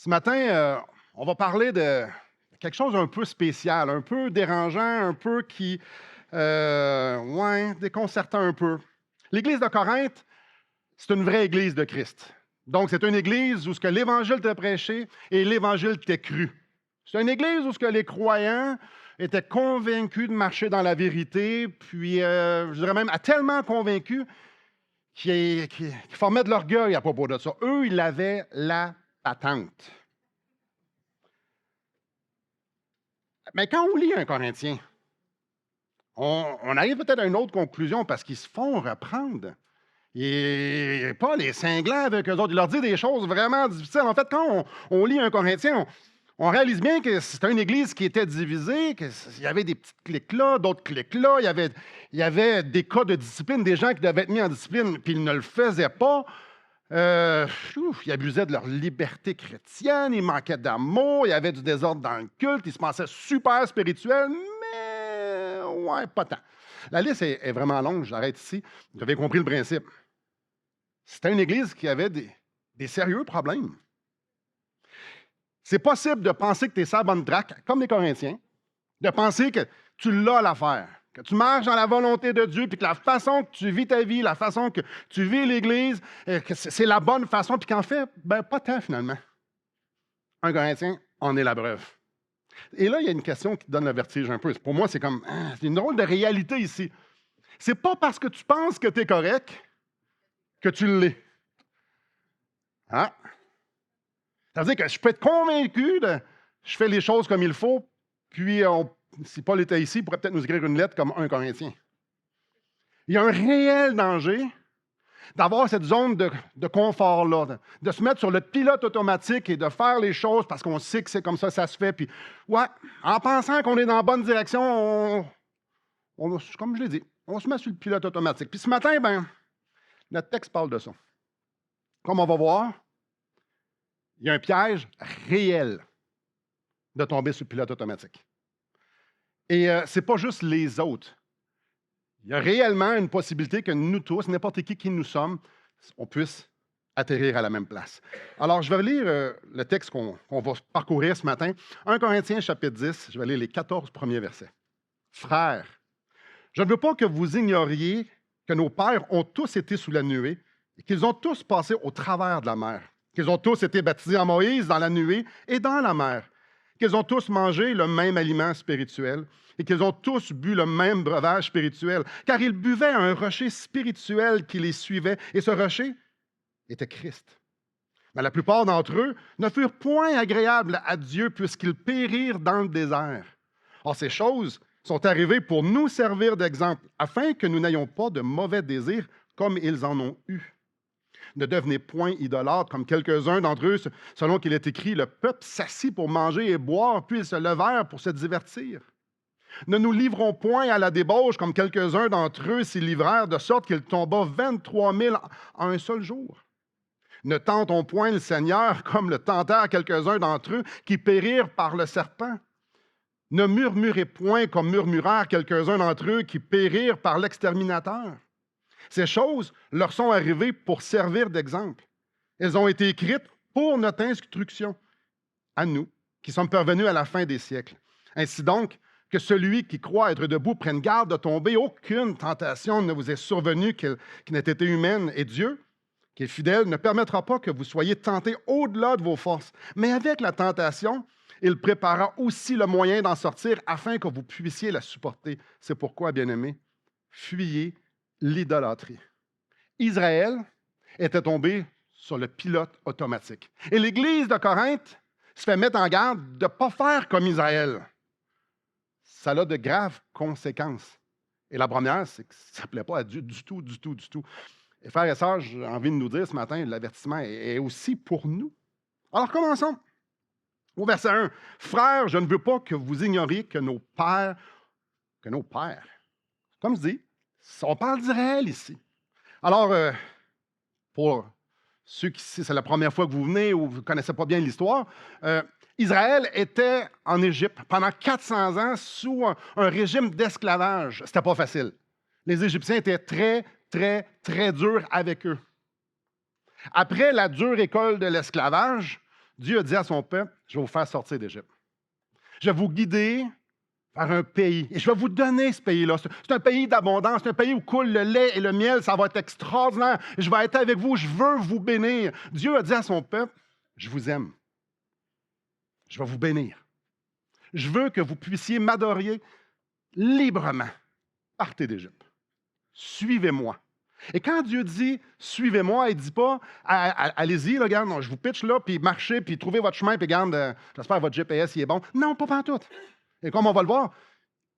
Ce matin, on va parler de quelque chose d'un peu spécial, un peu dérangeant, un peu qui, ouais, déconcertant un peu. L'Église de Corinthe, c'est une vraie Église de Christ. Donc, c'est une Église où ce que l'Évangile t'a prêché et l'Évangile t'est cru. C'est une Église où ce que les croyants étaient convaincus de marcher dans la vérité, puis, je dirais même, tellement convaincus qu'ils formaient de l'orgueil à propos de ça. Eux, ils avaient la patente. Mais quand on lit un Corinthien, on arrive peut-être à une autre conclusion parce qu'ils se font reprendre. Et Paul est cinglant avec eux autres. Il leur dit des choses vraiment difficiles. En fait, quand on lit un Corinthien, on réalise bien que c'était une église qui était divisée, qu'il y avait des petites cliques là, d'autres cliques là. Il y avait des cas de discipline, des gens qui devaient être mis en discipline, puis ils ne le faisaient pas. Ils abusaient de leur liberté chrétienne, ils manquaient d'amour, il y avait du désordre dans le culte, ils se pensaient super spirituels, mais ouais, pas tant. La liste est vraiment longue, j'arrête ici. Vous avez compris le principe. C'était une église qui avait des sérieux problèmes. C'est possible de penser que tu es sur la bonne track, comme les Corinthiens, de penser que tu l'as l'affaire, que tu marches dans la volonté de Dieu, puis que la façon que tu vis ta vie, la façon que tu vis l'Église, que c'est la bonne façon, puis qu'en fait, ben, pas tant finalement. Un Corinthien en est la preuve. Et là, il y a une question qui donne le vertige un peu. Pour moi, c'est comme, c'est une drôle de réalité ici. C'est pas parce que tu penses que tu es correct que tu l'es. Hein? Ça veut dire que je peux être convaincu de je fais les choses comme il faut, puis si Paul était ici, il pourrait peut-être nous écrire une lettre comme un Corinthien. Il y a un réel danger d'avoir cette zone de confort-là, de se mettre sur le pilote automatique et de faire les choses parce qu'on sait que c'est comme ça se fait. Puis, ouais, en pensant qu'on est dans la bonne direction, comme je l'ai dit, on se met sur le pilote automatique. Puis ce matin, ben, notre texte parle de ça. Comme on va voir, il y a un piège réel de tomber sur le pilote automatique. Et ce n'est pas juste les autres. Il y a réellement une possibilité que nous tous, n'importe qui nous sommes, on puisse atterrir à la même place. Alors, je vais lire le texte qu'on va parcourir ce matin. 1 Corinthiens, chapitre 10, je vais lire les 14 premiers versets. Frères, je ne veux pas que vous ignoriez que nos pères ont tous été sous la nuée et qu'ils ont tous passé au travers de la mer, qu'ils ont tous été baptisés en Moïse dans la nuée et dans la mer, qu'ils ont tous mangé le même aliment spirituel et qu'ils ont tous bu le même breuvage spirituel, car ils buvaient un rocher spirituel qui les suivait, et ce rocher était Christ. Mais la plupart d'entre eux ne furent point agréables à Dieu puisqu'ils périrent dans le désert. Or, ces choses sont arrivées pour nous servir d'exemple, afin que nous n'ayons pas de mauvais désirs comme ils en ont eu. Ne devenez point idolâtres comme quelques-uns d'entre eux, selon qu'il est écrit, le peuple s'assit pour manger et boire, puis ils se levèrent pour se divertir. Ne nous livrons point à la débauche comme quelques-uns d'entre eux s'y livrèrent, de sorte qu'il tomba 23 000 en un seul jour. Ne tentons point le Seigneur comme le tentèrent quelques-uns d'entre eux qui périrent par le serpent. Ne murmurez point comme murmurèrent quelques-uns d'entre eux qui périrent par l'exterminateur. Ces choses leur sont arrivées pour servir d'exemple. Elles ont été écrites pour notre instruction, à nous, qui sommes parvenus à la fin des siècles. Ainsi donc, que celui qui croit être debout prenne garde de tomber. Aucune tentation ne vous est survenue qui n'ait été humaine. Et Dieu, qui est fidèle, ne permettra pas que vous soyez tentés au-delà de vos forces. Mais avec la tentation, il préparera aussi le moyen d'en sortir afin que vous puissiez la supporter. C'est pourquoi, bien-aimés, fuyez l'idolâtrie. Israël était tombé sur le pilote automatique. Et l'Église de Corinthe se fait mettre en garde de ne pas faire comme Israël. Ça a de graves conséquences. Et la première, c'est que ça ne plaît pas à Dieu du tout, du tout, du tout. Et frères et sœurs, j'ai envie de nous dire ce matin, l'avertissement est aussi pour nous. Alors commençons. Au verset 1. Frères, je ne veux pas que vous ignoriez que nos pères, comme je dis, on parle d'Israël ici. Alors, pour ceux qui, si c'est la première fois que vous venez ou vous ne connaissez pas bien l'histoire, Israël était en Égypte pendant 400 ans sous un régime d'esclavage. C'était pas facile. Les Égyptiens étaient très, très, très durs avec eux. Après la dure école de l'esclavage, Dieu a dit à son peuple, je vais vous faire sortir d'Égypte. Je vais vous guider vers un pays. Et je vais vous donner ce pays-là. C'est un pays d'abondance, c'est un pays où coule le lait et le miel. Ça va être extraordinaire. Je vais être avec vous, je veux vous bénir. Dieu a dit à son peuple, je vous aime. Je vais vous bénir. Je veux que vous puissiez m'adorer librement. Partez d'Égypte. Suivez-moi. Et quand Dieu dit « suivez-moi », il ne dit pas « allez-y, regarde, je vous pitch là, puis marchez, puis trouvez votre chemin, puis regarde, j'espère que votre GPS il est bon. » Non, pas pantoute. Et comme on va le voir,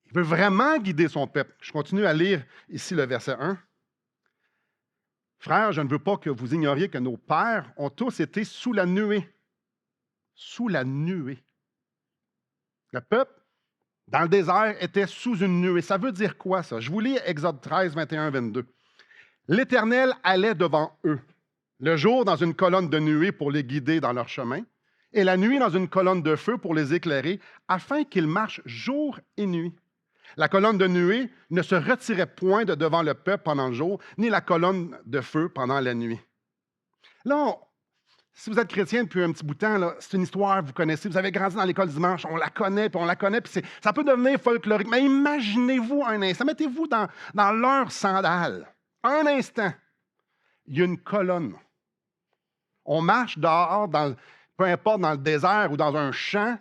il veut vraiment guider son peuple. Je continue à lire ici le verset 1. « Frères, je ne veux pas que vous ignoriez que nos pères ont tous été sous la nuée. » Sous la nuée. Le peuple, dans le désert, était sous une nuée. Ça veut dire quoi, ça? Je vous lis Exode 13, 21, 22. « L'Éternel allait devant eux, le jour dans une colonne de nuée pour les guider dans leur chemin, et la nuit dans une colonne de feu pour les éclairer, afin qu'ils marchent jour et nuit. La colonne de nuée ne se retirait point de devant le peuple pendant le jour, ni la colonne de feu pendant la nuit. » Là, si vous êtes chrétien depuis un petit bout de temps, là, c'est une histoire, vous connaissez, vous avez grandi dans l'école dimanche, on la connaît, puis ça peut devenir folklorique. Mais imaginez-vous un instant, mettez-vous dans leurs sandales. Un instant, il y a une colonne. On marche dehors, peu importe dans le désert ou dans un champ,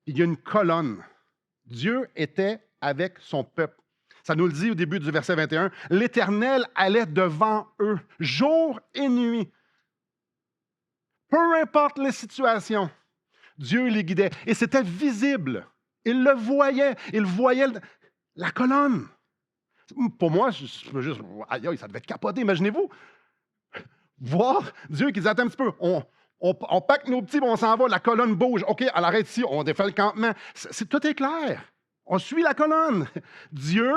il y a une colonne. Dieu était avec son peuple. Ça nous le dit au début du verset 21. « L'Éternel allait devant eux, jour et nuit. » Peu importe les situations, Dieu les guidait. Et c'était visible. Il le voyait. Il voyait la colonne. Pour moi, je peux juste... Aïe, aïe, ça devait être capoté, imaginez-vous. Voir Dieu qui disait, attends un petit peu, on pack nos petits, on s'en va, la colonne bouge. OK, elle arrête ici, on défait le campement. Tout est clair. On suit la colonne. Dieu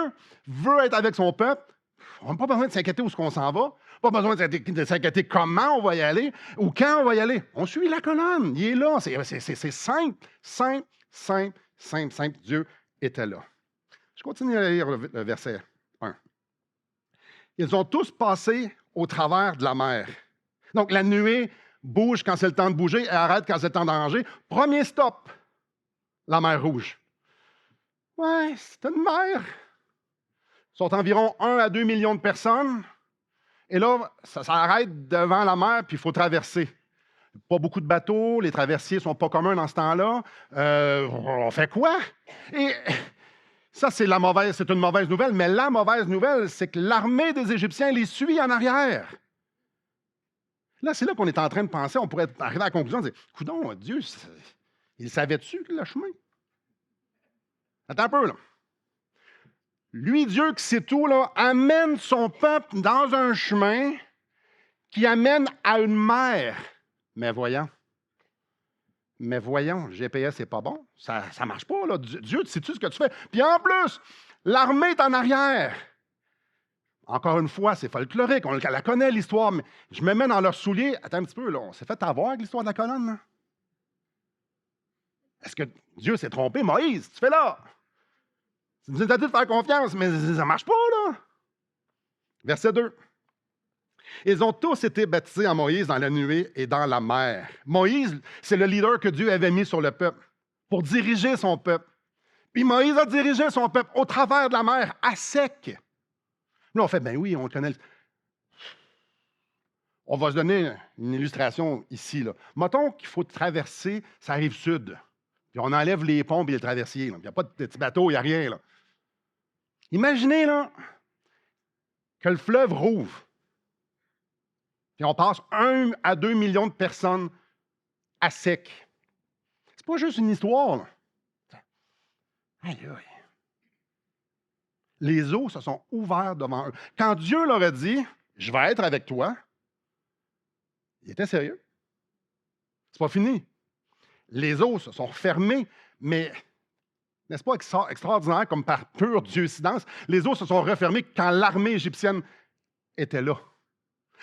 veut être avec son peuple. On n'a pas besoin de s'inquiéter où est-ce qu'on s'en va. Pas besoin de s'inquiéter comment on va y aller ou quand on va y aller. On suit la colonne. Il est là. C'est simple, simple, simple, simple, simple. Dieu était là. Je continue à lire le verset 1. Ils ont tous passé au travers de la mer. Donc, la nuée bouge quand c'est le temps de bouger et arrête quand c'est le temps d'arranger. Premier stop, la mer Rouge. Ouais, c'est une mer. Ils sont environ 1 à 2 millions de personnes. Et là, ça arrête devant la mer, puis il faut traverser. Pas beaucoup de bateaux, les traversiers ne sont pas communs dans ce temps-là. On fait quoi? Et ça, c'est une mauvaise nouvelle, mais la mauvaise nouvelle, c'est que l'armée des Égyptiens les suit en arrière. Là, c'est là qu'on est en train de penser, on pourrait arriver à la conclusion de dire, coudonc, Dieu, il savait-tu le chemin? Attends un peu, là. Lui, Dieu qui sait tout, là, amène son peuple dans un chemin qui amène à une mer. Mais voyons, le GPS n'est pas bon. Ça ne marche pas, là. Dieu, sais-tu ce que tu fais? Puis en plus, l'armée est en arrière. Encore une fois, c'est folklorique, on la connaît, l'histoire, mais je me mets dans leurs souliers. Attends un petit peu, là, on s'est fait avoir avec l'histoire de la colonne, là. Est-ce que Dieu s'est trompé? Moïse, tu fais là? Tu nous as dit de faire confiance, mais ça ne marche pas, là. Verset 2. Ils ont tous été baptisés en Moïse dans la nuée et dans la mer. Moïse, c'est le leader que Dieu avait mis sur le peuple pour diriger son peuple. Puis Moïse a dirigé son peuple au travers de la mer, à sec. Là, on fait, ben oui, on le connaît. On va se donner une illustration ici, là. Mettons qu'il faut traverser sa rive sud. Puis on enlève les ponts et les traversiers. Il n'y a pas de petits bateaux, il n'y a rien, là. Imaginez, là, que le fleuve rouvre. Puis on passe 1 à 2 millions de personnes à sec. C'est pas juste une histoire, là. Aïe, aïe. Les eaux se sont ouvertes devant eux. Quand Dieu leur a dit, je vais être avec toi, il était sérieux. C'est pas fini. Les eaux se sont fermées, mais n'est-ce pas extraordinaire comme par pure dieucidence? Les eaux se sont refermées quand l'armée égyptienne était là.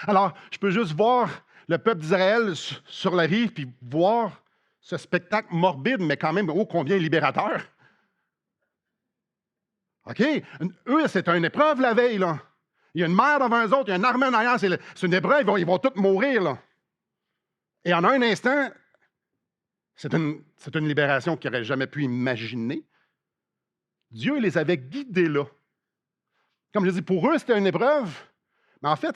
Alors, je peux juste voir le peuple d'Israël sur la rive puis voir ce spectacle morbide, mais quand même ô combien libérateur. OK? Eux, c'est une épreuve la veille, là. Il y a une mer devant eux autres, il y a une armée en arrière, c'est une épreuve, ils vont tous mourir, là. Et en un instant, C'est une libération qu'ils n'auraient jamais pu imaginer. Dieu les avait guidés là. Comme je dis, pour eux, c'était une épreuve, mais en fait,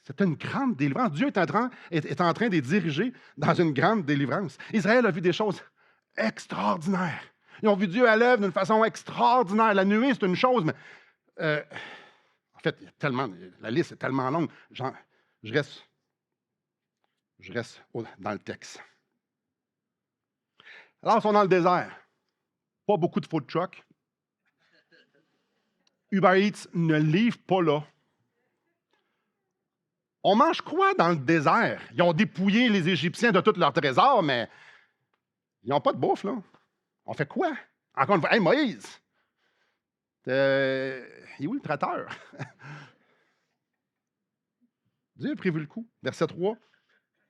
c'était une grande délivrance. Dieu est en train de les diriger dans une grande délivrance. Israël a vu des choses extraordinaires. Ils ont vu Dieu à l'œuvre d'une façon extraordinaire. La nuée, c'est une chose, mais en fait, il y a tellement, la liste est tellement longue. Je reste dans le texte. Alors, ils sont dans le désert. Pas beaucoup de food trucks. Uber Eats ne livre pas là. On mange quoi dans le désert? Ils ont dépouillé les Égyptiens de tous leurs trésors, mais ils n'ont pas de bouffe, là. On fait quoi? Encore une fois, hey, Moïse! Il est où le traiteur? Dieu a prévu le coup. Verset 3.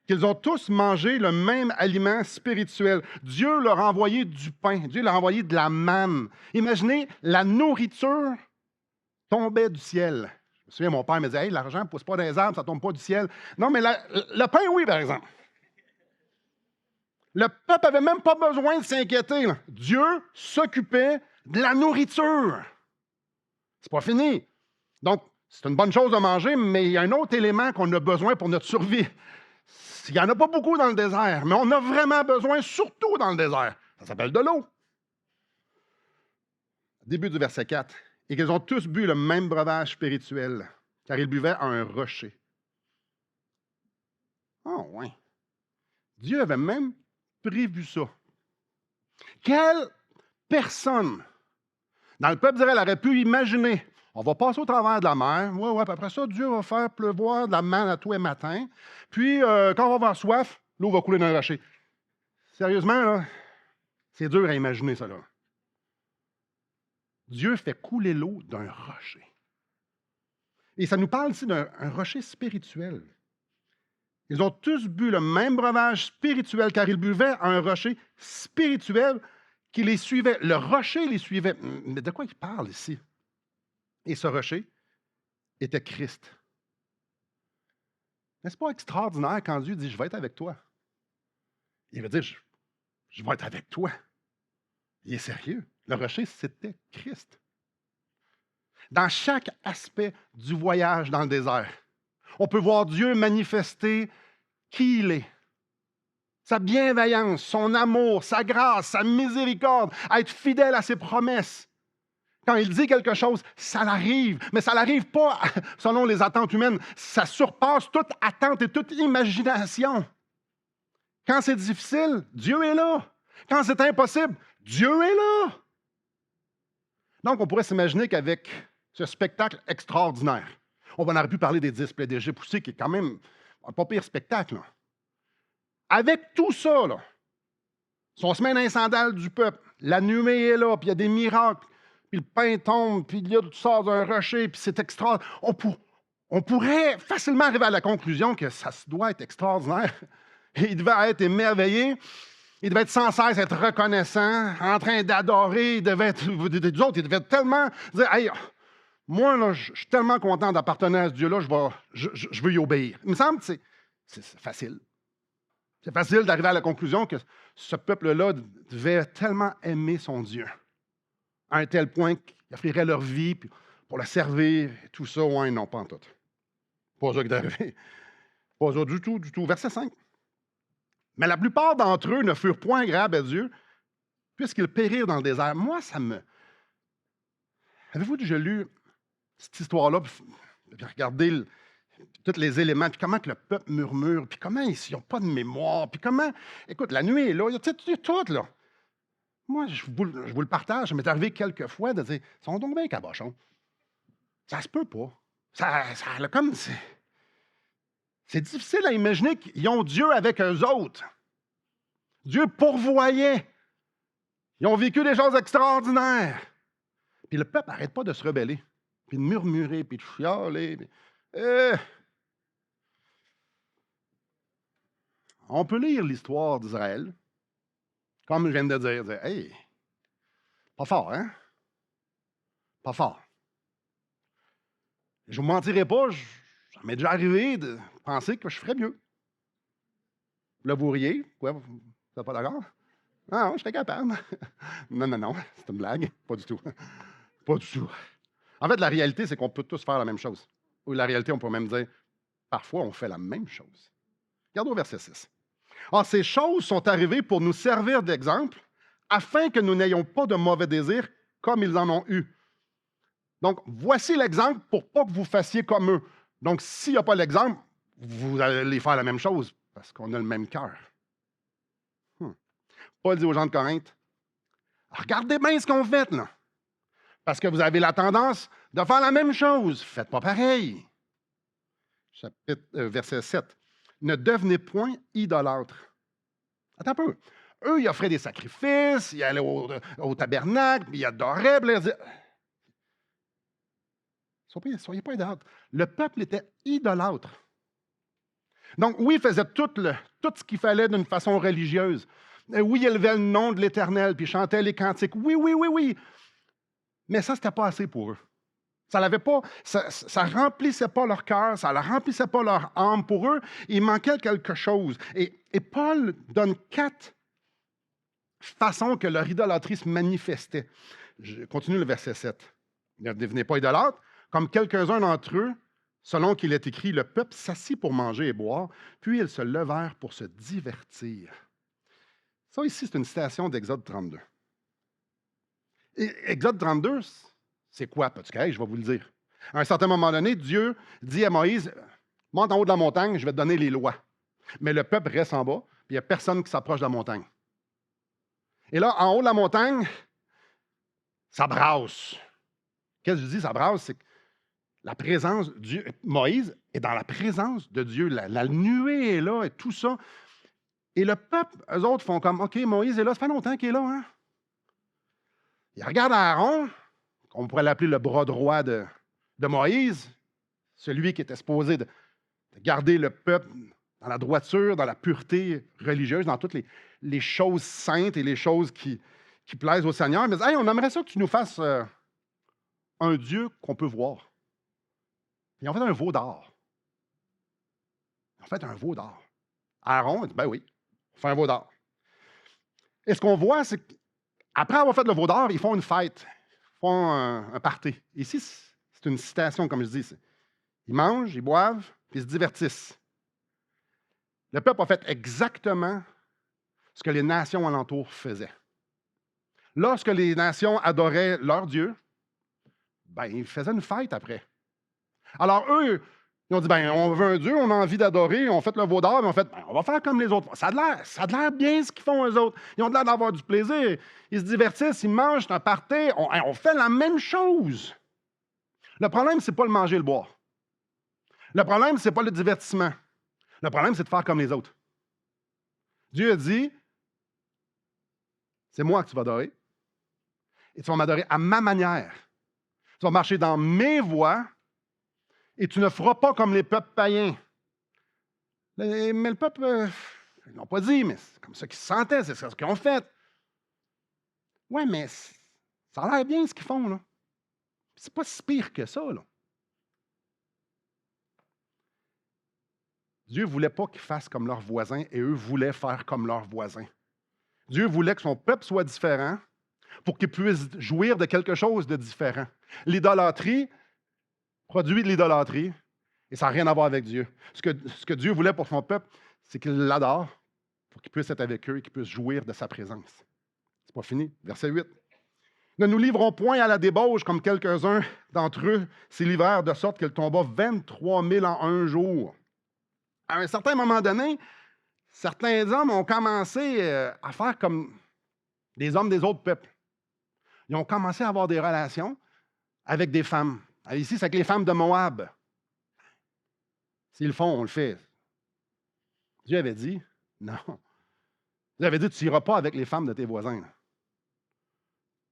Qu'ils ont tous mangé le même aliment spirituel. Dieu leur a envoyé du pain. Dieu leur a envoyé de la manne. Imaginez, la nourriture tombait du ciel. Je me souviens, mon père me disait, hey, l'argent ne pousse pas dans les arbres, ça ne tombe pas du ciel. Non, mais le pain, oui, par exemple. Le peuple n'avait même pas besoin de s'inquiéter. Là. Dieu s'occupait de la nourriture. C'est pas fini. Donc, c'est une bonne chose de manger, mais il y a un autre élément qu'on a besoin pour notre survie. Il n'y en a pas beaucoup dans le désert, mais on a vraiment besoin, surtout dans le désert. Ça s'appelle de l'eau. Début du verset 4. Et qu'ils ont tous bu le même breuvage spirituel, car ils buvaient à un rocher. Oh, oui. Dieu avait même prévu ça. Quelle personne dans le peuple d'Israël aurait pu imaginer, on va passer au travers de la mer, puis après ça, Dieu va faire pleuvoir de la manne à tous les matins, puis quand on va avoir soif, l'eau va couler dans le rocher. Sérieusement, là, c'est dur à imaginer ça, là. Dieu fait couler l'eau d'un rocher. Et ça nous parle ici d'un rocher spirituel. Ils ont tous bu le même breuvage spirituel, car ils buvaient à un rocher spirituel qui les suivait. Le rocher les suivait. Mais de quoi il parle ici? Et ce rocher était Christ. N'est-ce pas extraordinaire quand Dieu dit « Je vais être avec toi ». Il veut dire « Je vais être avec toi ». Il est sérieux. Le rocher, c'était Christ. Dans chaque aspect du voyage dans le désert, on peut voir Dieu manifester qui il est. Sa bienveillance, son amour, sa grâce, sa miséricorde, à être fidèle à ses promesses. Quand il dit quelque chose, ça l'arrive, mais ça n'arrive pas selon les attentes humaines. Ça surpasse toute attente et toute imagination. Quand c'est difficile, Dieu est là. Quand c'est impossible, Dieu est là. Donc, on pourrait s'imaginer qu'avec ce spectacle extraordinaire, on aurait pu parler des 10 plaies d'Égypte aussi, qui est quand même un pas pire spectacle. Là. Avec tout ça, là, si on se met dans les sandales du peuple, la nuée est là, puis il y a des miracles, puis le pain tombe, puis il y a tout ça d'un rocher, puis c'est extraordinaire. On pourrait facilement arriver à la conclusion que ça doit être extraordinaire. Il devait être émerveillé. Il devait être sans cesse être reconnaissant, en train d'adorer. Il devait être, des autres, il devait tellement dire hey, moi, là, je suis tellement content d'appartenir à ce Dieu-là, je veux y obéir. Il me semble que c'est facile. C'est facile d'arriver à la conclusion que ce peuple-là devait tellement aimer son Dieu, à un tel point qu'ils offriraient leur vie pour le servir, et tout ça. Ouais, non, pas en tout. Pas ça qui est arrivé. Pas ça du tout, du tout. Verset 5. Mais la plupart d'entre eux ne furent point agréables à Dieu, puisqu'ils périrent dans le désert. Moi, ça me... Avez-vous déjà lu cette histoire-là, puis regardez tous les éléments, puis comment que le peuple murmure, puis comment ils n'ont pas de mémoire, puis comment... Écoute, la nuit est là, il y a tout, là. Moi, je vous le partage, ça m'est arrivé quelques fois de dire, ils sont donc bien cabochons. Ça se peut pas. Ça comme... C'est difficile à imaginer qu'ils ont Dieu avec eux autres. Dieu pourvoyait. Ils ont vécu des choses extraordinaires. Puis le peuple n'arrête pas de se rebeller, puis de murmurer, puis de chialer. On peut lire l'histoire d'Israël, comme je viens de dire, hey, pas fort, hein? Pas fort. Je ne vous mentirai pas, ça m'est déjà arrivé de penser que je ferais mieux. Là, vous riez. Quoi, vous n'êtes pas d'accord? Ah, non, je serais capable. Non, non, non, c'est une blague. Pas du tout. Pas du tout. En fait, la réalité, c'est qu'on peut tous faire la même chose. Ou la réalité, on peut même dire, parfois, on fait la même chose. Regarde au verset 6. Or, ces choses sont arrivées pour nous servir d'exemple, afin que nous n'ayons pas de mauvais désirs comme ils en ont eu. Donc, voici l'exemple pour pas que vous fassiez comme eux. Donc, s'il n'y a pas l'exemple, vous allez faire la même chose, parce qu'on a le même cœur. Paul dit aux gens de Corinthe, regardez bien ce qu'on fait, là. Parce que vous avez la tendance de faire la même chose. Faites pas pareil. Verset 7. Ne devenez point idolâtres. Attends un peu. Eux, ils offraient des sacrifices, ils allaient au tabernacle, puis ils adoraient. Puis ils disaient, soyez pas idolâtres. Le peuple était idolâtre. Donc, oui, ils faisaient tout ce qu'il fallait d'une façon religieuse. Oui, ils élevaient le nom de l'Éternel, puis ils chantaient les cantiques. Oui, oui, oui, oui. Mais ça, c'était pas assez pour eux. Ça l'avait pas, ça remplissait pas leur cœur, ça ne remplissait pas leur âme. Pour eux, il manquait quelque chose. Et Paul donne 4 façons que leur idolâtrie se manifestait. Je continue le verset 7. Ne devenez pas idolâtres, comme quelques-uns d'entre eux, selon qu'il est écrit, le peuple s'assit pour manger et boire, puis ils se levèrent pour se divertir. Ça ici, c'est une citation d'Exode 32. Et Exode 32, c'est quoi, petit caille? Je vais vous le dire. À un certain moment donné, Dieu dit à Moïse, monte en haut de la montagne, je vais te donner les lois. Mais le peuple reste en bas, puis il n'y a personne qui s'approche de la montagne. Et là, en haut de la montagne, ça brasse. Qu'est-ce que je dis, ça brasse? C'est que la présence de Dieu, Moïse est dans la présence de Dieu. La nuée est là et tout ça. Et le peuple, eux autres font comme, OK, Moïse est là, ça fait longtemps qu'il est là, hein? Ils regardent Aaron, on pourrait l'appeler le bras droit de Moïse, celui qui était supposé de garder le peuple dans la droiture, dans la pureté religieuse, dans toutes les choses saintes et les choses qui plaisent au Seigneur. Mais hey, on aimerait ça que tu nous fasses un Dieu qu'on peut voir. Ils ont fait un veau d'or. Ils ont fait un veau d'or. Aaron a dit, ben oui, on fait un veau d'or. Et ce qu'on voit, c'est qu'après avoir fait le veau d'or, ils font une fête. Ils font un party. Ici, c'est une citation, comme je dis. Ils mangent, ils boivent, puis ils se divertissent. Le peuple a fait exactement ce que les nations alentour faisaient. Lorsque les nations adoraient leur Dieu, ben, ils faisaient une fête après. Alors eux, ils ont dit, ben, on veut un Dieu, on a envie d'adorer, on fait le veau d'or, mais on fait, ben, on va faire comme les autres. Ça a l'air bien ce qu'ils font eux autres. Ils ont l'air d'avoir du plaisir. Ils se divertissent, ils mangent, c'est un party. On fait la même chose. Le problème, c'est pas le manger et le boire. Le problème, c'est pas le divertissement. Le problème, c'est de faire comme les autres. Dieu a dit, c'est moi que tu vas adorer. Et tu vas m'adorer à ma manière. Tu vas marcher dans mes voies et tu ne feras pas comme les peuples païens. Mais le peuple, ils n'ont pas dit, mais c'est comme ça qu'ils se sentaient, c'est ce qu'ils ont fait. Oui, mais ça a l'air bien ce qu'ils font, là. C'est pas si pire que ça, là. Dieu ne voulait pas qu'ils fassent comme leurs voisins et eux voulaient faire comme leurs voisins. Dieu voulait que son peuple soit différent pour qu'il puisse jouir de quelque chose de différent. L'idolâtrie produit de l'idolâtrie et ça n'a rien à voir avec Dieu. Ce que Dieu voulait pour son peuple, c'est qu'il l'adore pour qu'il puisse être avec eux et qu'il puisse jouir de sa présence. C'est pas fini. Verset 8. Ne nous livrons point à la débauche comme quelques-uns d'entre eux s'y livrèrent de sorte qu'il tomba 23 000 en un jour. À un certain moment donné, certains hommes ont commencé à faire comme des hommes des autres peuples. Ils ont commencé à avoir des relations avec des femmes. Alors ici, c'est avec les femmes de Moab. S'ils le font, on le fait. Dieu avait dit, non. Dieu avait dit, tu n'iras pas avec les femmes de tes voisins. Là.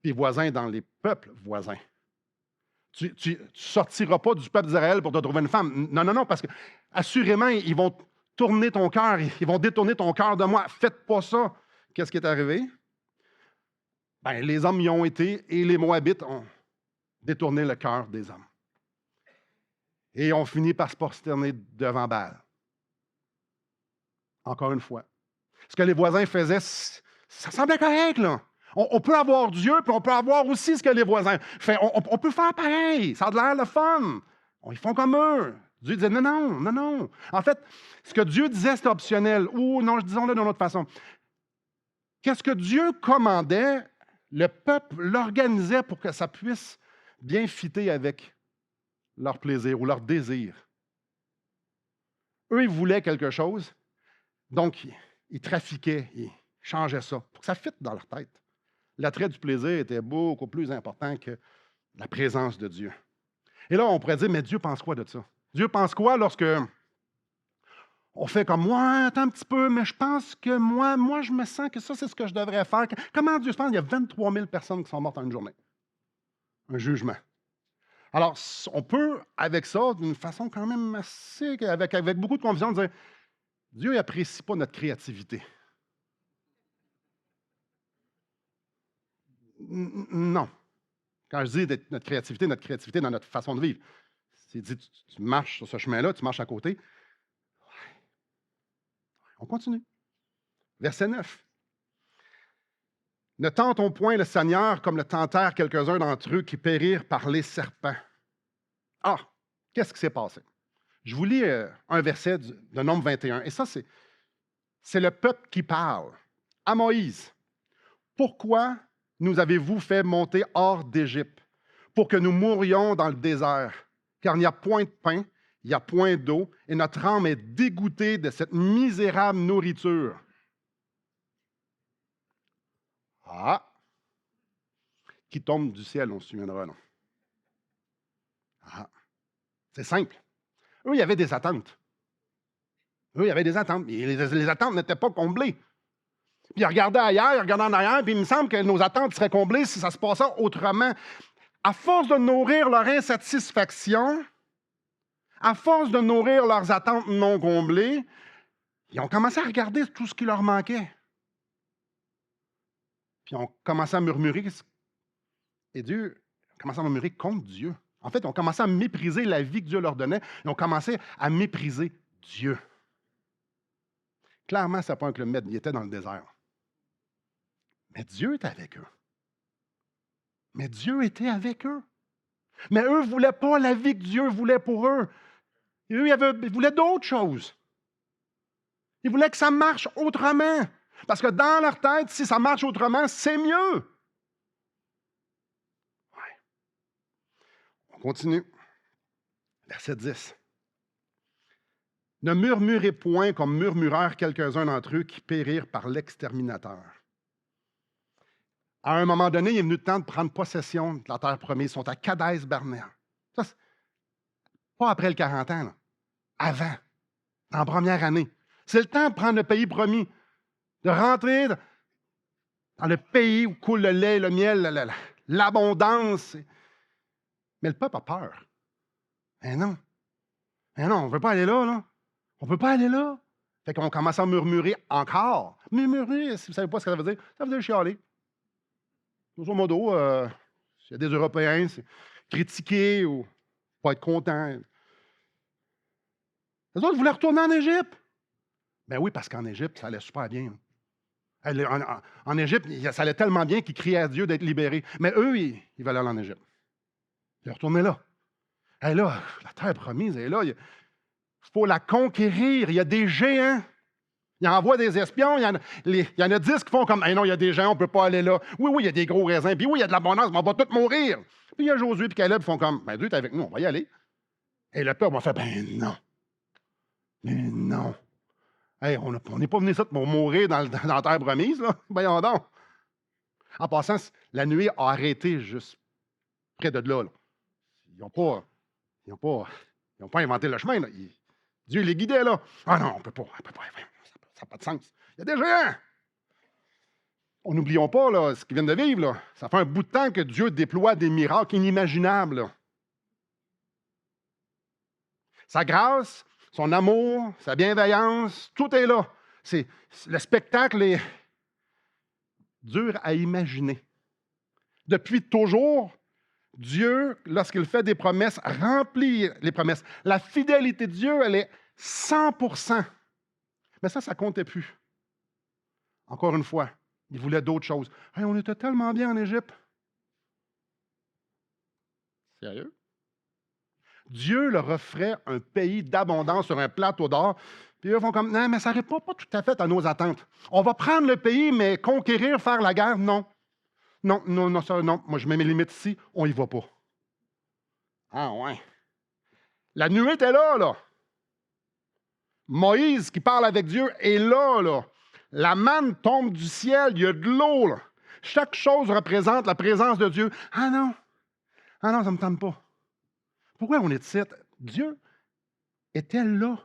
Tes voisins dans les peuples voisins. Tu ne sortiras pas du peuple d'Israël pour te trouver une femme. Non, non, non, parce que assurément, ils vont tourner ton cœur, ils vont détourner ton cœur de moi. Faites pas ça. Qu'est-ce qui est arrivé? Ben, les hommes y ont été et les Moabites ont détourné le cœur des hommes. Et ont fini par se prosterner devant Baal. Encore une fois. Ce que les voisins faisaient, Ça semblait correct, là. On peut avoir Dieu, puis on peut avoir aussi ce que les voisins. Fait, on peut faire pareil. Ça a l'air le fun. Ils font comme eux. Dieu disait non, non, non, non. En fait, ce que Dieu disait, c'était optionnel. Ou non, disons-le d'une autre façon. Qu'est-ce que Dieu commandait, le peuple l'organisait pour que ça puisse bien fitter avec leur plaisir ou leur désir. Eux, ils voulaient quelque chose, donc ils trafiquaient, ils changeaient ça pour que ça fitte dans leur tête. L'attrait du plaisir était beaucoup plus important que la présence de Dieu. Et là, on pourrait dire, mais Dieu pense quoi de ça? Dieu pense quoi lorsque on fait comme moi, attends un petit peu, mais je pense que moi, je me sens que ça, c'est ce que je devrais faire. Comment Dieu se pense? Il y a 23 000 personnes qui sont mortes en une journée. Un jugement. Alors, on peut, avec ça, d'une façon quand même assez, avec beaucoup de conviction, dire, Dieu n'apprécie pas notre créativité. Non. Quand je dis notre créativité dans notre façon de vivre, c'est dit, tu marches sur ce chemin-là, tu marches à côté. On continue. Verset 9. Ne tentons point le Seigneur comme le tentèrent quelques-uns d'entre eux qui périrent par les serpents. Ah, qu'est-ce qui s'est passé? Je vous lis un verset de Nombre 21. Et ça, c'est le peuple qui parle. À Moïse, pourquoi nous avez-vous fait monter hors d'Égypte pour que nous mourions dans le désert? Car il n'y a point de pain, il n'y a point d'eau, et notre âme est dégoûtée de cette misérable nourriture. Ah! Qui tombe du ciel, on se souviendra, non? Ah! C'est simple. Eux, il y avait des attentes. Eux, il y avait des attentes. Mais les attentes n'étaient pas comblées. Puis ils regardaient ailleurs, ils regardaient en arrière, puis il me semble que nos attentes seraient comblées si ça se passait autrement. À force de nourrir leur insatisfaction, à force de nourrir leurs attentes non comblées, ils ont commencé à regarder tout ce qui leur manquait. Puis ils ont commencé à murmurer. Et Dieu a commencé à murmurer contre Dieu. En fait, ils ont commencé à mépriser la vie que Dieu leur donnait. Ils ont commencé à mépriser Dieu. Clairement, ce n'est pas un club med, ils étaient dans le désert. Mais Dieu était avec eux. Mais Dieu était avec eux. Mais eux ne voulaient pas la vie que Dieu voulait pour eux. Et eux, ils voulaient d'autres choses. Ils voulaient que ça marche autrement. Parce que dans leur tête, si ça marche autrement, c'est mieux. Ouais. On continue. Verset 10. Ne murmurez point comme murmurèrent quelques-uns d'entre eux qui périrent par l'exterminateur. À un moment donné, il est venu le temps de prendre possession de la terre promise. Ils sont à Kadès-Barnéa. Ça, c'est pas après le 40 ans, là. Avant, dans la première année. C'est le temps de prendre le pays promis, de rentrer dans le pays où coule le lait, le miel, l'abondance. Mais le peuple a peur. Mais non. Mais non, on ne veut pas aller là, là. On ne peut pas aller là. Fait qu'on commence à murmurer encore. Murmurer, si vous ne savez pas ce que ça veut dire, ça veut dire chialer. Grosso modo, s'il y a des Européens, c'est critiquer ou pas être content. Les autres voulaient retourner en Égypte. Ben oui, parce qu'en Égypte, ça allait super bien. En Égypte, ça allait tellement bien qu'ils criaient à Dieu d'être libérés. Mais eux, ils veulent aller en Égypte. Ils retournaient là. Et là, la terre promise est là. Il faut la conquérir. Il y a des géants. Il envoie des espions. Il y en a 10 qui font comme hey non, il y a des géants, on ne peut pas aller là. Oui, il y a des gros raisins. Puis oui, il y a de l'abondance, mais on va tous mourir. Puis il y a Josué et Caleb qui font comme ben Dieu est avec nous, on va y aller. Et le peuple va faire ben non. Mais non. Hey, on n'est pas venu ça pour mourir dans la terre promise, là. Voyons donc. En passant, la nuée a arrêté juste près de là. Ils n'ont pas inventé le chemin. Là. Dieu les guidait, là. Ah non, on ne peut pas. Ça n'a pas de sens. Il y a des géants. On n'oublions pas là, ce qu'ils viennent de vivre. Là. Ça fait un bout de temps que Dieu déploie des miracles inimaginables. Là. Sa grâce, son amour, sa bienveillance, tout est là. Le spectacle est dur à imaginer. Depuis toujours, Dieu, lorsqu'il fait des promesses, remplit les promesses. La fidélité de Dieu, elle est 100%. Mais ça ne comptait plus. Encore une fois, Ils voulaient d'autres choses. Hey, on était tellement bien en Égypte. Sérieux? Dieu leur offrait un pays d'abondance sur un plateau d'or. Puis eux font comme, non, mais ça ne répond pas tout à fait à nos attentes. On va prendre le pays, mais conquérir, faire la guerre, non. Non, non, non, ça, non. Moi, je mets mes limites ici, on y va pas. Ah ouais. La nuée était là, là. Moïse qui parle avec Dieu est là, là. La manne tombe du ciel, il y a de l'eau, là. Chaque chose représente la présence de Dieu. Ah non, ça ne me tente pas. Pourquoi on est ici? Dieu était là.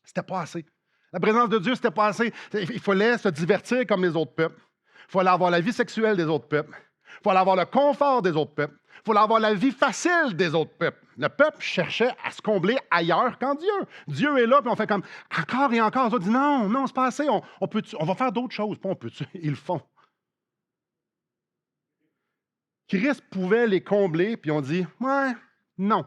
C'était pas assez. La présence de Dieu, c'était pas assez. Il fallait se divertir comme les autres peuples. Il fallait avoir la vie sexuelle des autres peuples. Il fallait avoir le confort des autres peuples. Il fallait avoir la vie facile des autres peuples. Le peuple cherchait à se combler ailleurs qu'en Dieu. Dieu est là, puis on fait comme encore et encore. On dit non, non, c'est pas assez. On va faire d'autres choses. Pas on peut. Ils le font. Christ pouvait les combler, puis on dit ouais, non.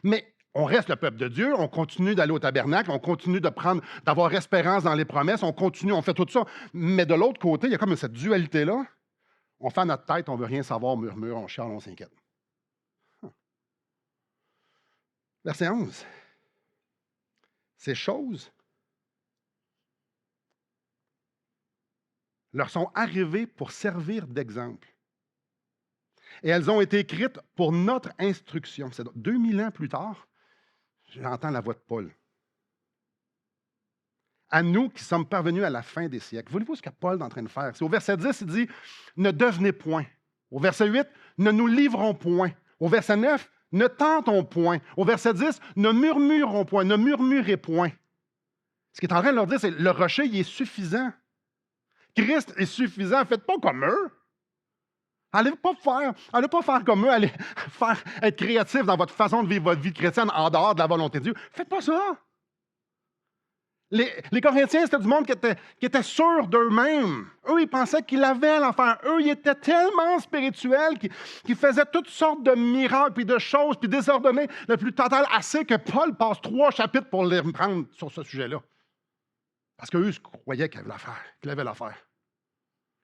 Mais on reste le peuple de Dieu, on continue d'aller au tabernacle, on continue d'avoir espérance dans les promesses, on continue, on fait tout ça. Mais de l'autre côté, il y a comme cette dualité-là. On fait à notre tête, on ne veut rien savoir, on murmure, on chiale, on s'inquiète. Verset 11. Ces choses leur sont arrivées pour servir d'exemple. Et elles ont été écrites pour notre instruction. C'est 2000 ans plus tard, j'entends la voix de Paul. À nous qui sommes parvenus à la fin des siècles. Voyez-vous ce que Paul est en train de faire? C'est au verset 10, il dit « Ne devenez point ». Au verset 8, « Ne nous livrons point ». Au verset 9, « Ne tentons point ». Au verset 10, « Ne murmurons point », « Ne murmurez point ». Ce qu'il est en train de leur dire, c'est « Le rocher, il est suffisant. Christ est suffisant. Faites pas comme eux. Allez pas faire comme eux, allez être créatif dans votre façon de vivre votre vie chrétienne en dehors de la volonté de Dieu. Faites pas ça. Les Corinthiens, c'était du monde qui était sûr d'eux-mêmes. Eux, ils pensaient qu'ils avaient l'enfer. Eux, ils étaient tellement spirituels qu'ils faisaient toutes sortes de miracles, puis de choses, puis désordonnés, le plus total, assez que Paul passe 3 chapitres pour les reprendre sur ce sujet-là. Parce qu'eux, ils croyaient qu'il avait l'affaire.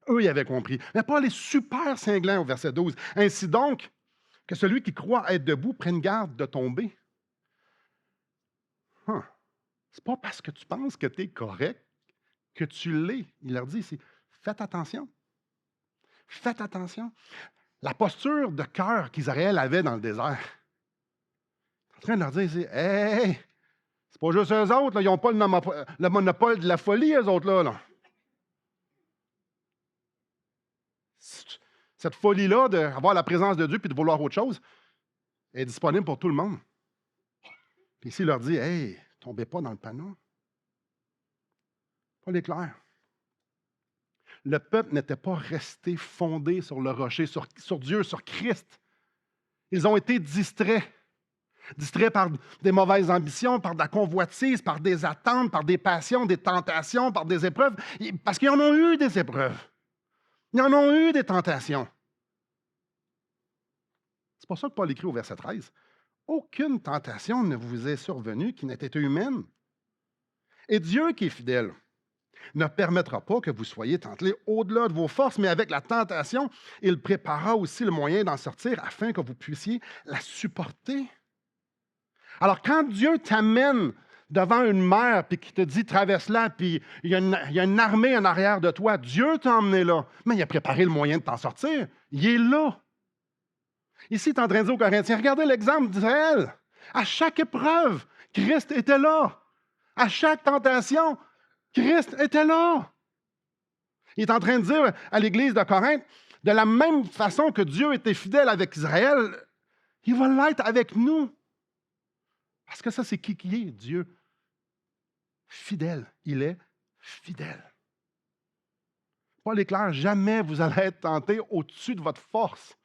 Eux, ils avaient compris. Mais Paul est super cinglant au verset 12. Ainsi donc, que celui qui croit être debout prenne garde de tomber. C'est pas parce que tu penses que tu es correct que tu l'es. Il leur dit ici, faites attention. Faites attention. La posture de cœur qu'Israël avait dans le désert. Il est en train de leur dire ici, hey, c'est pas juste eux autres, là, ils n'ont pas le monopole de la folie, eux autres là. Cette folie-là d'avoir la présence de Dieu puis de vouloir autre chose est disponible pour tout le monde. Puis ici, il leur dit, hey, tombez pas dans le panneau. Paul est clair. Le peuple n'était pas resté fondé sur le rocher, sur Dieu, sur Christ. Ils ont été distraits. Distraits par des mauvaises ambitions, par de la convoitise, par des attentes, par des passions, des tentations, par des épreuves. Parce qu'ils en ont eu des épreuves. Ils en ont eu des tentations. C'est pour ça que Paul écrit au verset 13. Aucune tentation ne vous est survenue qui n'ait été humaine. Et Dieu qui est fidèle ne permettra pas que vous soyez tentés au-delà de vos forces, mais avec la tentation, il préparera aussi le moyen d'en sortir afin que vous puissiez la supporter. Alors, quand Dieu t'amène devant une mer puis qu'il te dit traverse-la, puis il y a une armée en arrière de toi, Dieu t'a emmené là, mais il a préparé le moyen de t'en sortir. Il est là. Ici, il est en train de dire aux Corinthiens, regardez l'exemple d'Israël. À chaque épreuve, Christ était là. À chaque tentation, Christ était là. Il est en train de dire à l'Église de Corinthe, de la même façon que Dieu était fidèle avec Israël, il va l'être avec nous. Parce que ça, c'est qui est Dieu? Fidèle. Il est fidèle. Paul est clair, jamais vous allez être tenté au-dessus de votre force.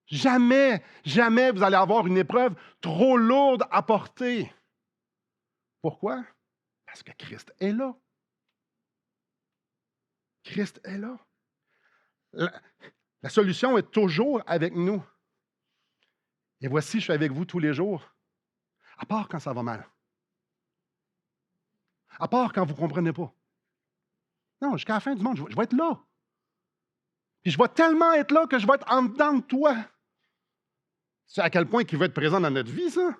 Jamais, jamais vous allez avoir une épreuve trop lourde à porter. Pourquoi? Parce que Christ est là. Christ est là. La solution est toujours avec nous. Et voici, je suis avec vous tous les jours, à part quand ça va mal. À part quand vous ne comprenez pas. Non, jusqu'à la fin du monde, je vais être là. Puis je vais tellement être là que je vais être en dedans de toi. C'est à quel point il veut être présent dans notre vie, ça?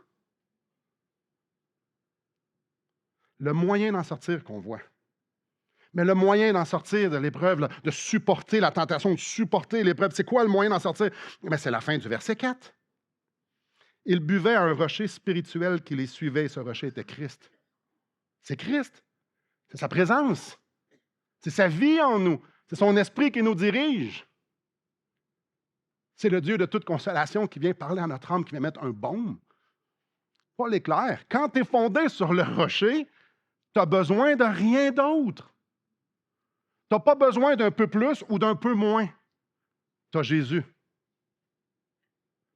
Le moyen d'en sortir qu'on voit. Mais le moyen d'en sortir de l'épreuve, là, de supporter la tentation, de supporter l'épreuve, c'est quoi le moyen d'en sortir? C'est la fin du verset 4. Ils buvaient à un rocher spirituel qui les suivait, et ce rocher était Christ. C'est Christ. C'est sa présence. C'est sa vie en nous. C'est son esprit qui nous dirige. C'est le Dieu de toute consolation qui vient parler à notre âme, qui vient mettre un baume. Pas l'éclair. Quand tu es fondé sur le rocher, tu n'as besoin de rien d'autre. Tu n'as pas besoin d'un peu plus ou d'un peu moins. Tu as Jésus.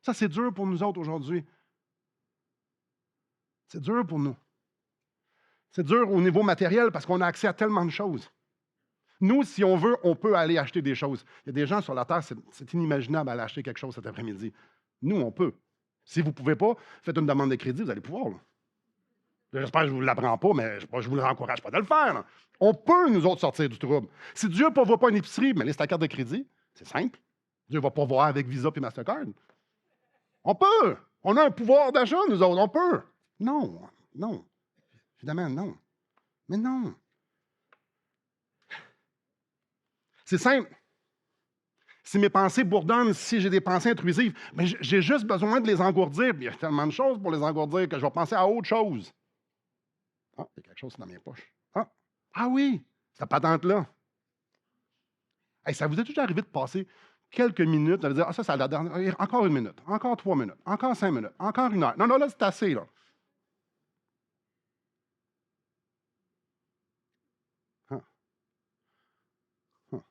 Ça, c'est dur pour nous autres aujourd'hui. C'est dur pour nous. C'est dur au niveau matériel parce qu'on a accès à tellement de choses. Nous, si on veut, on peut aller acheter des choses. Il y a des gens sur la Terre, c'est inimaginable d'aller acheter quelque chose cet après-midi. Nous, on peut. Si vous ne pouvez pas, faites une demande de crédit, vous allez pouvoir. Là. J'espère que je ne vous l'apprends pas, mais je ne vous encourage pas de le faire. Là. On peut, nous autres, sortir du trouble. Si Dieu ne pourvoit pas une épicerie, mais laisse ta carte de crédit, c'est simple. Dieu va pourvoir avec Visa et Mastercard. On peut. On a un pouvoir d'achat, nous autres. On peut. Non. Non. Évidemment, non. Mais non. C'est simple. Si mes pensées bourdonnent, si j'ai des pensées intrusives, mais j'ai juste besoin de les engourdir. Il y a tellement de choses pour les engourdir que je vais penser à autre chose. Ah, il y a quelque chose dans mes poches. Ah oui, cette patente-là. Hey, ça vous est déjà arrivé de passer quelques minutes, de dire, ça, c'est la dernière. Encore 1 minute, encore 3 minutes, encore 5 minutes, encore 1 heure. Non, là, c'est assez, là. Ah. Ah.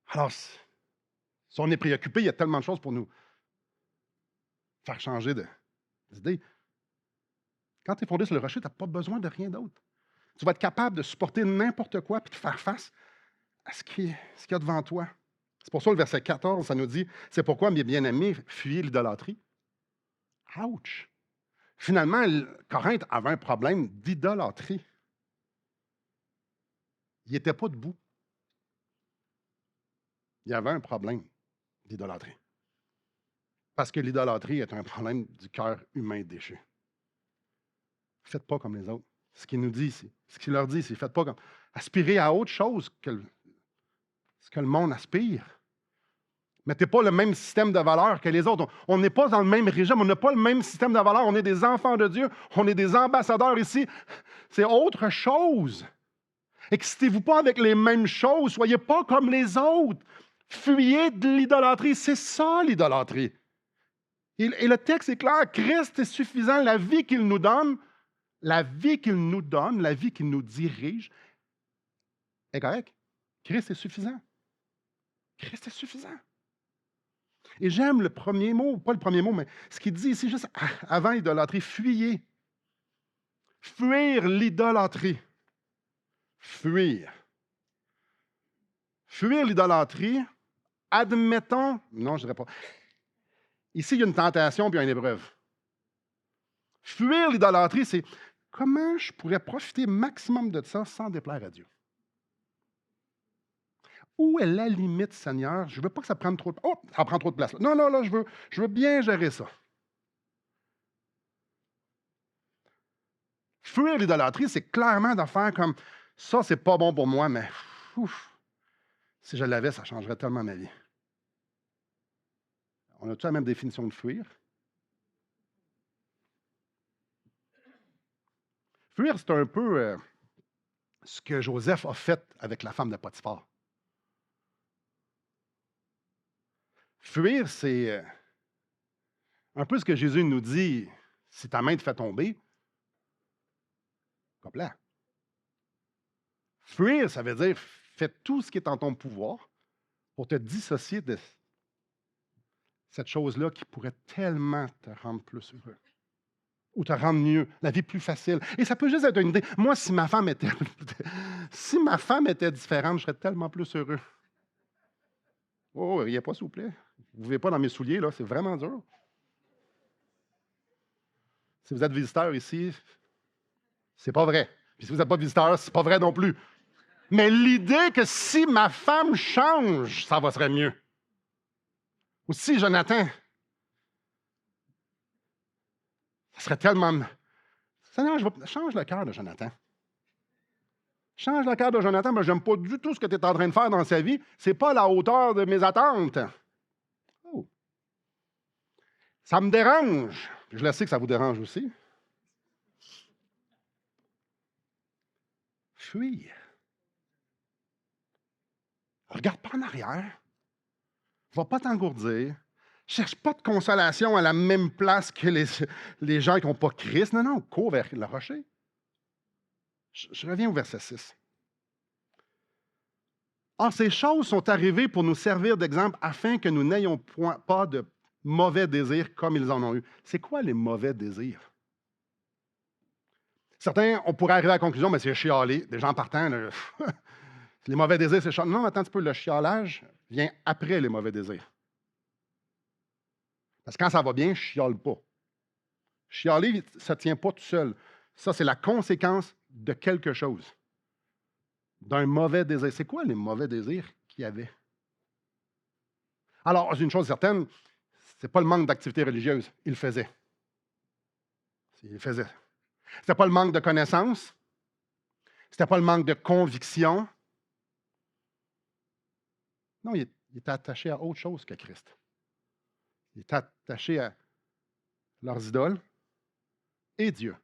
Alors, si on est préoccupé, il y a tellement de choses pour nous faire changer d'idée. Quand tu es fondé sur le rocher, tu n'as pas besoin de rien d'autre. Tu vas être capable de supporter n'importe quoi et de faire face à ce qu'il y a devant toi. C'est pour ça le verset 14, ça nous dit, c'est pourquoi, mes bien-aimés, fuyez l'idolâtrie. Ouch! Finalement, Corinthe avait un problème d'idolâtrie. Il n'était pas debout. Il y avait un problème d'idolâtrie. Parce que l'idolâtrie est un problème du cœur humain déchu. Faites pas comme les autres. Ce qu'il nous dit ici, ce qu'il leur dit, c'est faites pas comme. Aspirez à autre chose que ce que le monde aspire. Mettez pas le même système de valeurs que les autres. On n'est pas dans le même régime, on n'a pas le même système de valeurs. On est des enfants de Dieu, on est des ambassadeurs ici. C'est autre chose. Excitez-vous pas avec les mêmes choses, soyez pas comme les autres. Fuyez de l'idolâtrie, c'est ça l'idolâtrie. Et le texte est clair, Christ est suffisant, la vie qu'il nous donne, la vie qu'il nous dirige, est correcte. Christ est suffisant. Christ est suffisant. Et j'aime le premier mot, pas le premier mot, mais ce qu'il dit ici, juste avant l'idolâtrie, fuyez. Fuir l'idolâtrie. Fuir. Fuir l'idolâtrie, admettons, non, je ne dirais pas. Ici, il y a une tentation puis une épreuve. Fuir l'idolâtrie, c'est comment je pourrais profiter maximum de ça sans déplaire à Dieu. Où est la limite, Seigneur? Je ne veux pas que ça prenne trop de place. Oh, ça prend trop de place. Là. Non, là, je veux bien gérer ça. Fuir l'idolâtrie, c'est clairement de faire comme ça, c'est pas bon pour moi, mais si je l'avais, ça changerait tellement ma vie. On a-tu la même définition de fuir? Fuir, c'est un peu ce que Joseph a fait avec la femme de Potiphar. Fuir, c'est un peu ce que Jésus nous dit, si ta main te fait tomber, coupe-la. Fuir, ça veut dire fais tout ce qui est en ton pouvoir pour te dissocier de cette chose-là qui pourrait tellement te rendre plus heureux ou te rendre mieux, la vie plus facile. Et ça peut juste être une idée. Moi, si ma femme était différente, je serais tellement plus heureux. Oh, riez pas, s'il vous plaît. Vous ne vivez pas dans mes souliers, là. C'est vraiment dur. Si vous êtes visiteur ici, c'est pas vrai. Puis si vous n'êtes pas visiteur, c'est pas vrai non plus. Mais l'idée que si ma femme change, ça serait mieux. Ou si Jonathan, ça serait tellement... Seigneur, change le cœur de Jonathan. Change le cœur de Jonathan, mais je n'aime pas du tout ce que tu es en train de faire dans sa vie. Ce n'est pas à la hauteur de mes attentes. Oh. Ça me dérange. Je le sais que ça vous dérange aussi. Fuir. Regarde pas en arrière. Va pas t'engourdir. Cherche pas de consolation à la même place que les gens qui n'ont pas Christ. Non, non, cours vers le rocher. Je reviens au verset 6. Or, ces choses sont arrivées pour nous servir d'exemple afin que nous n'ayons pas de mauvais désirs comme ils en ont eu. C'est quoi les mauvais désirs? Certains, on pourrait arriver à la conclusion, mais c'est chialer. Des gens partant, là, les mauvais désirs, c'est chialer. Non, attends un petit peu, le chialage vient après les mauvais désirs. Parce que quand ça va bien, je ne chiale pas. Chialer, ça ne tient pas tout seul. Ça, c'est la conséquence de quelque chose. D'un mauvais désir. C'est quoi les mauvais désirs qu'il y avait? Alors, une chose certaine, ce n'est pas le manque d'activité religieuse. Il le faisait. Il le faisait. Ce n'était pas le manque de connaissances. Ce n'était pas le manque de conviction. Non, il était attaché à autre chose que Christ. Il était attaché à leurs idoles et Dieu.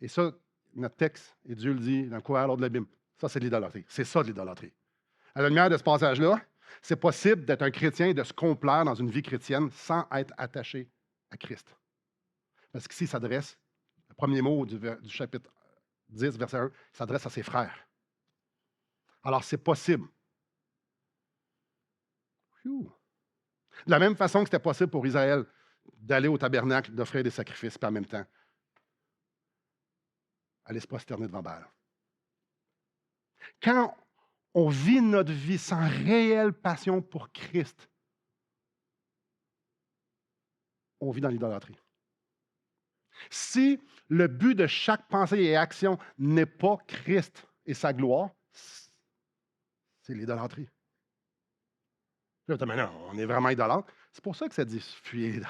Et ça, notre texte, et Dieu le dit dans le courrier de la Bible, ça, c'est de l'idolâtrie. C'est ça de l'idolâtrie. À la lumière de ce passage-là, c'est possible d'être un chrétien et de se complaire dans une vie chrétienne sans être attaché à Christ. Parce qu'ici, il s'adresse, le premier mot du chapitre 10, verset 1, il s'adresse à ses frères. Alors, c'est possible. De la même façon que c'était possible pour Israël d'aller au tabernacle, d'offrir des sacrifices, puis en même temps, aller se prosterner devant Baal. Quand on vit notre vie sans réelle passion pour Christ, on vit dans l'idolâtrie. Si le but de chaque pensée et action n'est pas Christ et sa gloire, c'est l'idolâtrie. Là, maintenant, on est vraiment idolâtre. C'est pour ça que ça dit fuyez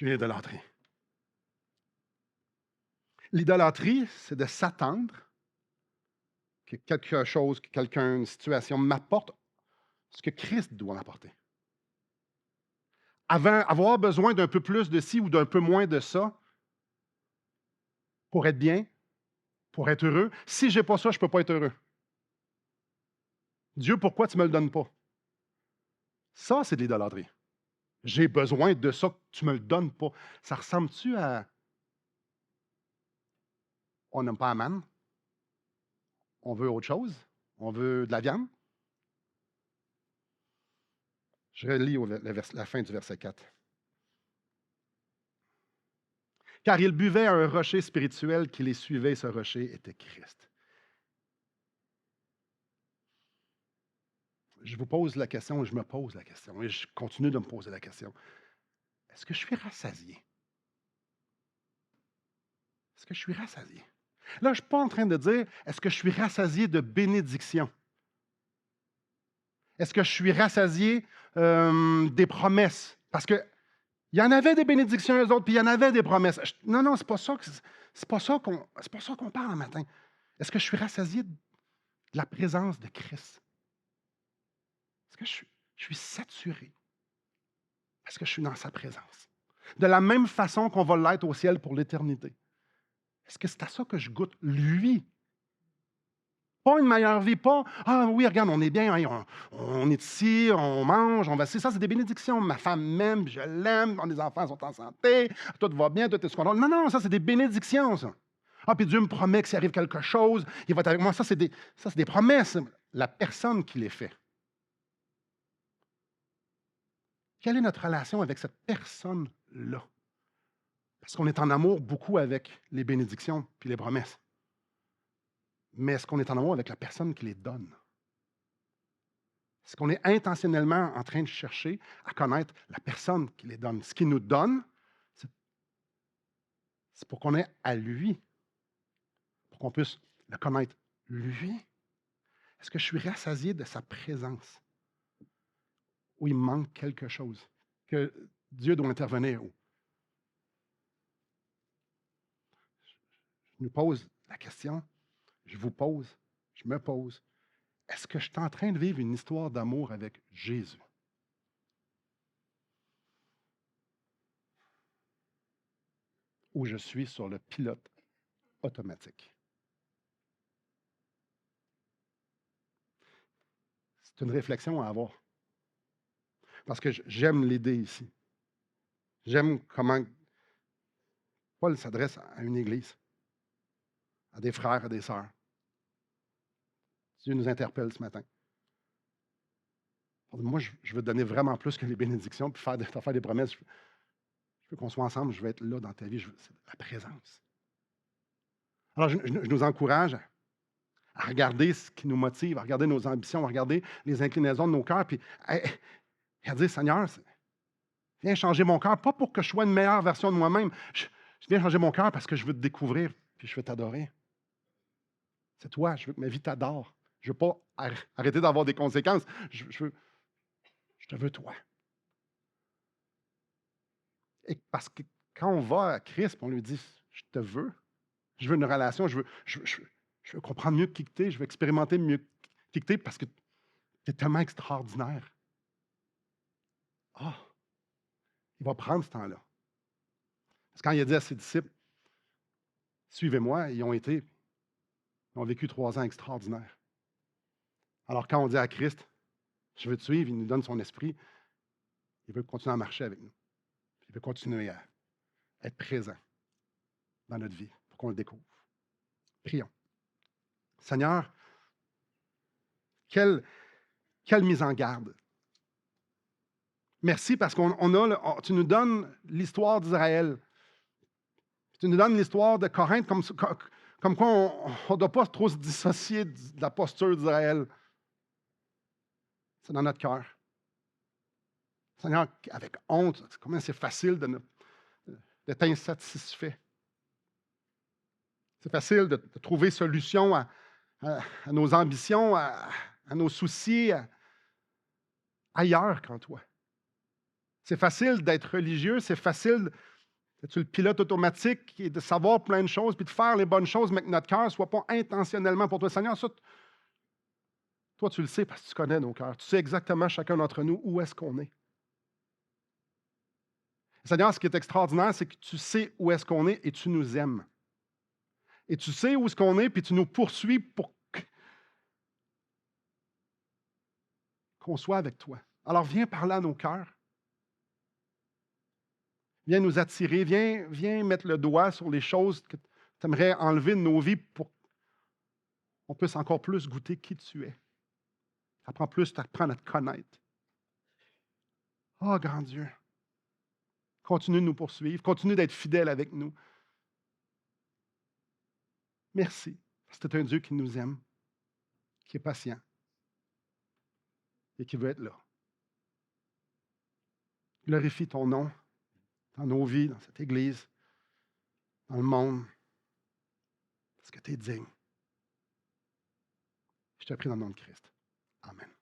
l'idolâtrie. L'idolâtrie, c'est de s'attendre que quelque chose, que quelqu'un, une situation m'apporte ce que Christ doit m'apporter. Avoir besoin d'un peu plus de ci ou d'un peu moins de ça pour être bien, pour être heureux. Si je n'ai pas ça, je ne peux pas être heureux. Dieu, pourquoi tu ne me le donnes pas? Ça, c'est de l'idolâtrie. J'ai besoin de ça, tu ne me le donnes pas. Ça ressemble-tu à... On n'aime pas la manne? On veut autre chose? On veut de la viande? Je relis la fin du verset 4. Car ils buvaient à un rocher spirituel qui les suivait, et ce rocher était Christ. Je vous pose la question, et je me pose la question, et je continue de me poser la question. Est-ce que je suis rassasié? Est-ce que je suis rassasié? Là, je ne suis pas en train de dire, est-ce que je suis rassasié de bénédiction? Est-ce que je suis rassasié des promesses? Parce qu'il y en avait des bénédictions, eux autres, puis il y en avait des promesses. Non, c'est pas ça qu'on parle un matin. Est-ce que je suis rassasié de la présence de Christ? Est-ce que je suis saturé? Parce que je suis dans sa présence. De la même façon qu'on va l'être au ciel pour l'éternité. Est-ce que c'est à ça que je goûte? Lui. Pas une meilleure vie, pas « Ah oui, regarde, on est bien, hein, on est ici, on mange, on va ici. » Ça, c'est des bénédictions. Ma femme m'aime, je l'aime, les enfants sont en santé, tout va bien, tout est sous contrôle. Non, ça, c'est des bénédictions, ça. Ah, puis Dieu me promet que s'il arrive quelque chose, il va être avec moi. Ça, c'est des promesses. La personne qui les fait. Quelle est notre relation avec cette personne-là? Parce qu'on est en amour beaucoup avec les bénédictions puis les promesses. Mais est-ce qu'on est en amour avec la personne qui les donne? Est-ce qu'on est intentionnellement en train de chercher à connaître la personne qui les donne? Ce qui nous donne, C'est pour qu'on ait à lui, pour qu'on puisse le connaître, lui. Est-ce que je suis rassasié de sa présence? Ou il me manque quelque chose? Que Dieu doit intervenir? Je nous pose la question, je vous pose, je me pose. Est-ce que je suis en train de vivre une histoire d'amour avec Jésus? Ou je suis sur le pilote automatique? C'est une réflexion à avoir. Parce que j'aime l'idée ici. J'aime comment Paul s'adresse à une église, à des frères, à des sœurs. Dieu nous interpelle ce matin. Moi, je veux te donner vraiment plus que les bénédictions, puis te faire des promesses. Je veux qu'on soit ensemble, je veux être là dans ta vie. C'est la présence. Alors, je nous encourage à regarder ce qui nous motive, à regarder nos ambitions, à regarder les inclinaisons de nos cœurs, puis à dire, Seigneur, viens changer mon cœur, pas pour que je sois une meilleure version de moi-même. Je viens changer mon cœur parce que je veux te découvrir, puis je veux t'adorer. C'est toi, je veux que ma vie t'adore. Je ne veux pas arrêter d'avoir des conséquences. Je te veux toi. Et parce que quand on va à Christ, on lui dit, je te veux, je veux une relation, je veux comprendre mieux qui que tu es, je veux expérimenter mieux qui que tu es parce que tu es tellement extraordinaire. Ah, il va prendre ce temps-là. Parce que quand il a dit à ses disciples, suivez-moi, ils ont vécu 3 ans extraordinaires. Alors quand on dit à Christ, je veux te suivre, il nous donne son esprit, il veut continuer à marcher avec nous. Il veut continuer à être présent dans notre vie pour qu'on le découvre. Prions. Seigneur, quelle mise en garde. Merci parce tu nous donnes l'histoire d'Israël. Tu nous donnes l'histoire de Corinthe comme quoi on ne doit pas trop se dissocier de la posture d'Israël. C'est dans notre cœur. Seigneur, avec honte, comment c'est facile d'être insatisfait. C'est facile de trouver solution à nos ambitions, à nos soucis ailleurs qu'en toi. C'est facile d'être religieux, c'est facile d'être le pilote automatique et de savoir plein de choses, puis de faire les bonnes choses, mais que notre cœur ne soit pas intentionnellement pour toi. Seigneur, ça, toi, tu le sais parce que tu connais nos cœurs. Tu sais exactement chacun d'entre nous où est-ce qu'on est. Seigneur, ce qui est extraordinaire, c'est que tu sais où est-ce qu'on est et tu nous aimes. Et tu sais où est-ce qu'on est, puis tu nous poursuis pour qu'on soit avec toi. Alors viens parler à nos cœurs. Viens nous attirer, viens mettre le doigt sur les choses que tu aimerais enlever de nos vies pour qu'on puisse encore plus goûter qui tu es. Apprends à te connaître. Oh, grand Dieu, continue de nous poursuivre, continue d'être fidèle avec nous. Merci, parce que tu es un Dieu qui nous aime, qui est patient et qui veut être là. Glorifie ton nom dans nos vies, dans cette Église, dans le monde, parce que tu es digne. Je te prie dans le nom de Christ. Amen.